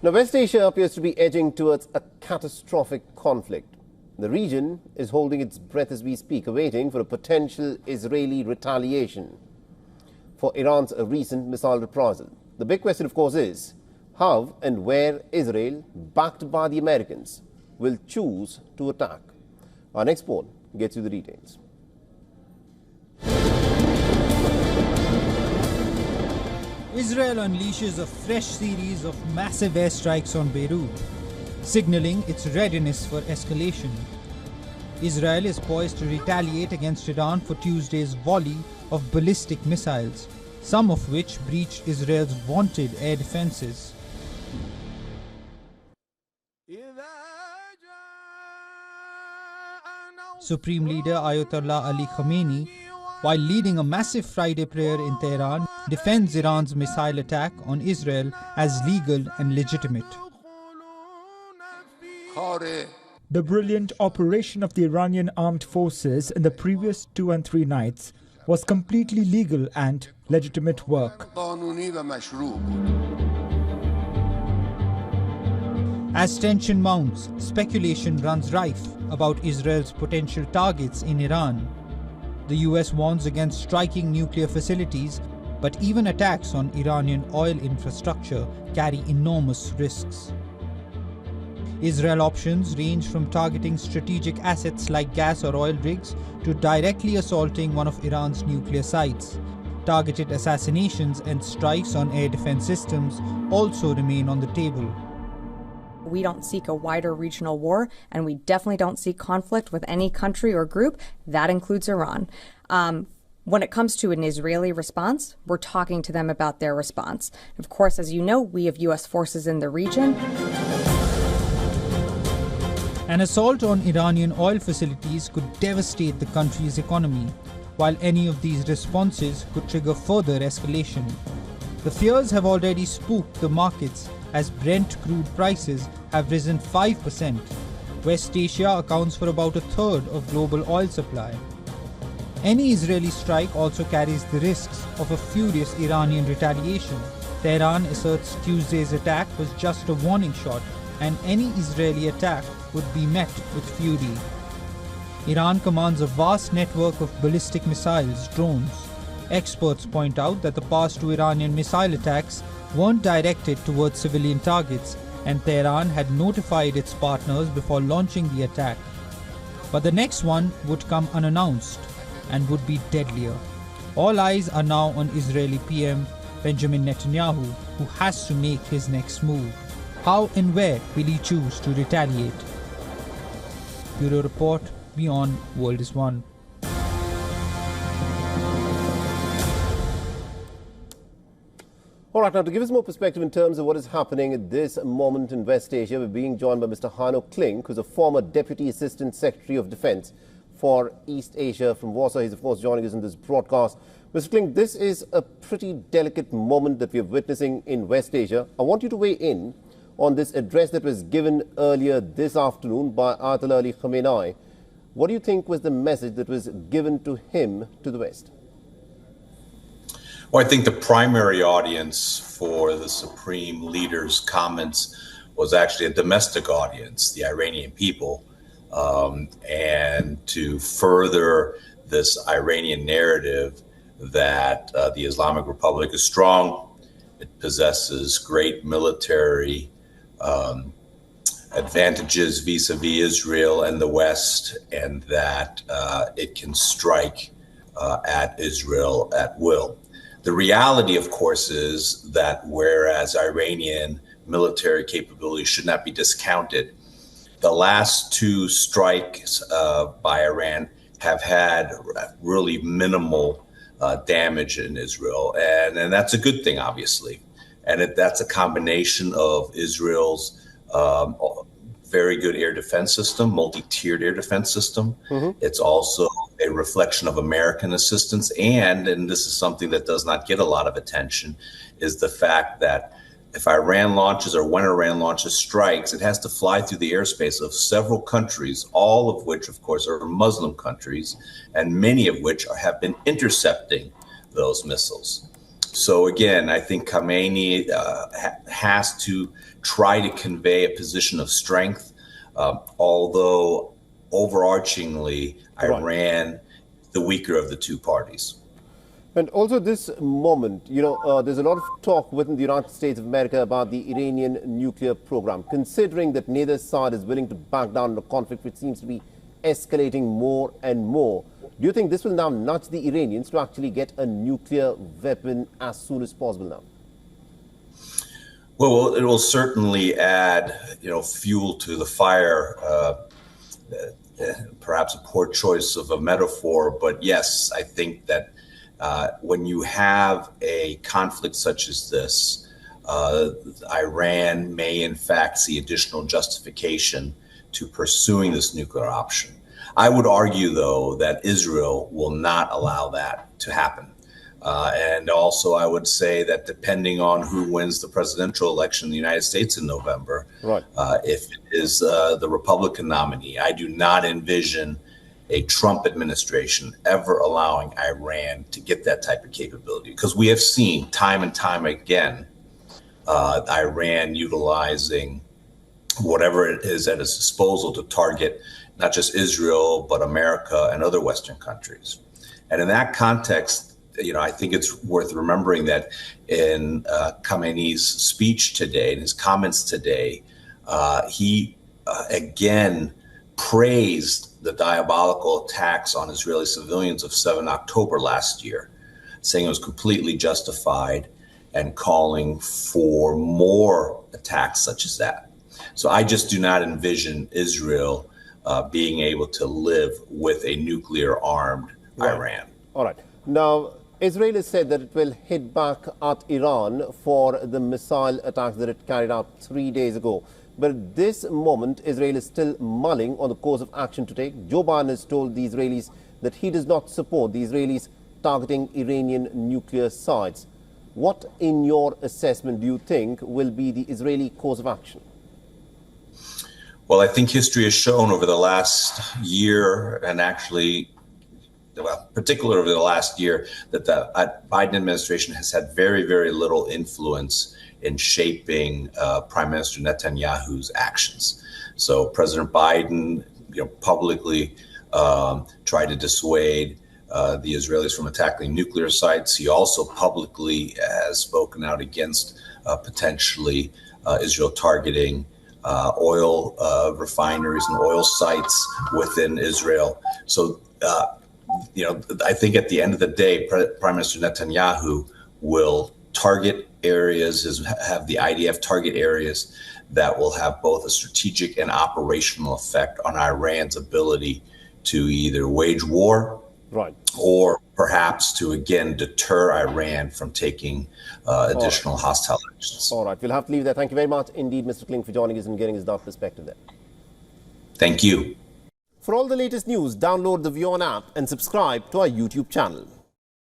Now, West Asia appears to be edging towards a catastrophic conflict. The region is holding its breath as we speak, awaiting for a potential Israeli retaliation for Iran's recent missile reprisal. The big question, of course, is how and where Israel, backed by the Americans, will choose to attack. Our next poll gets you the details. Israel unleashes a fresh series of massive airstrikes on Beirut, signaling its readiness for escalation. Israel is poised to retaliate against Iran for Tuesday's volley of ballistic missiles, some of which breached Israel's vaunted air defenses. Supreme Leader Ayatollah Ali Khamenei, while leading a massive Friday prayer in Tehran, defends Iran's missile attack on Israel as legal and legitimate. The brilliant operation of the Iranian armed forces in the previous 2 and 3 nights was completely legal and legitimate work. As tension mounts, speculation runs rife about Israel's potential targets in Iran. The US warns against striking nuclear facilities, but even attacks on Iranian oil infrastructure carry enormous risks. Israel options range from targeting strategic assets like gas or oil rigs to directly assaulting one of Iran's nuclear sites. Targeted assassinations and strikes on air defense systems also remain on the table. We don't seek a wider regional war, and we definitely don't seek conflict with any country or group. That includes Iran. When it comes to an Israeli response, we're talking to them about their response. Of course, as you know, we have U.S. forces in the region. An assault on Iranian oil facilities could devastate the country's economy, while any of these responses could trigger further escalation. The fears have already spooked the markets as Brent crude prices have risen 5%. West Asia accounts for about a third of global oil supply. Any Israeli strike also carries the risks of a furious Iranian retaliation. Tehran asserts Tuesday's attack was just a warning shot, and any Israeli attack would be met with fury. Iran commands a vast network of ballistic missiles, drones. Experts point out that the past 2 Iranian missile attacks weren't directed towards civilian targets, and Tehran had notified its partners before launching the attack. But the next one would come unannounced and would be deadlier. All eyes are now on Israeli PM Benjamin Netanyahu, who has to make his next move. How and where will he choose to retaliate? Bureau Report, WION World is One. All right, now to give us more perspective in terms of what is happening at this moment in West Asia, we're being joined by Mr. Hanno Klink, who's a former Deputy Assistant Secretary of Defense for East Asia from Warsaw. He's, of course, joining us in this broadcast. Mr. Klink, this is a pretty delicate moment that we're witnessing in West Asia. I want you to weigh in on this address that was given earlier this afternoon by Ayatollah Ali Khamenei. What do you think was the message that was given to him, to the West? Well, I think the primary audience for the Supreme Leader's comments was actually a domestic audience, the Iranian people. And to further this Iranian narrative that the Islamic Republic is strong, it possesses great military advantages vis-a-vis Israel and the West, and that it can strike at Israel at will. The reality, of course, is that whereas Iranian military capability should not be discounted, the last 2 strikes by Iran have had really minimal damage in Israel. And that's a good thing, obviously. And that's a combination of Israel's very good air defense system, multi-tiered air defense system. It's also a reflection of American assistance. And this is something that does not get a lot of attention, is the fact that if Iran launches, or when Iran launches strikes, it has to fly through the airspace of several countries, all of which, of course, are Muslim countries, and many of which have been intercepting those missiles. So again, I think Khamenei has to try to convey a position of strength, although overarchingly, Iran, the weaker of the two parties. And also this moment, there's a lot of talk within the United States of America about the Iranian nuclear program. Considering that neither side is willing to back down on the conflict, which seems to be escalating more and more, do you think this will now nudge the Iranians to actually get a nuclear weapon as soon as possible now? Well, it will certainly add, fuel to the fire. Perhaps a poor choice of a metaphor, but yes, I think that when you have a conflict such as this, Iran may in fact see additional justification to pursuing this nuclear option. I would argue, though, that Israel will not allow that to happen. And also, I would say that depending on who wins the presidential election in the United States in November, if it is the Republican nominee, I do not envision a Trump administration ever allowing Iran to get that type of capability. Because we have seen time and time again, Iran utilizing whatever it is at its disposal to target not just Israel, but America and other Western countries. And in that context, I think it's worth remembering that in Khamenei's speech today, in his comments today, he again praised the diabolical attacks on Israeli civilians of 7 October last year, saying it was completely justified and calling for more attacks such as that. So I just do not envision Israel being able to live with a nuclear-armed Iran. All right. Now, Israel has said that it will hit back at Iran for the missile attacks that it carried out 3 days ago. But at this moment, Israel is still mulling on the course of action to take. Joe Biden has told the Israelis that he does not support the Israelis targeting Iranian nuclear sites. What, in your assessment, do you think will be the Israeli course of action? Well, I think history has shown over the last year, and actually, particularly over the last year, that the Biden administration has had very, very little influence in shaping Prime Minister Netanyahu's actions. So President Biden, publicly tried to dissuade the Israelis from attacking nuclear sites. He also publicly has spoken out against potentially Israel targeting oil refineries and oil sites within Israel. So, I think at the end of the day, Prime Minister Netanyahu will target areas, have the IDF target areas that will have both a strategic and operational effect on Iran's ability to either wage war or perhaps to, again, deter Iran from taking additional hostile actions. All right. We'll have to leave there. Thank you very much indeed, Mr. Kling, for joining us and getting his dark perspective there. Thank you. For all the latest news, download the WION app and subscribe to our YouTube channel.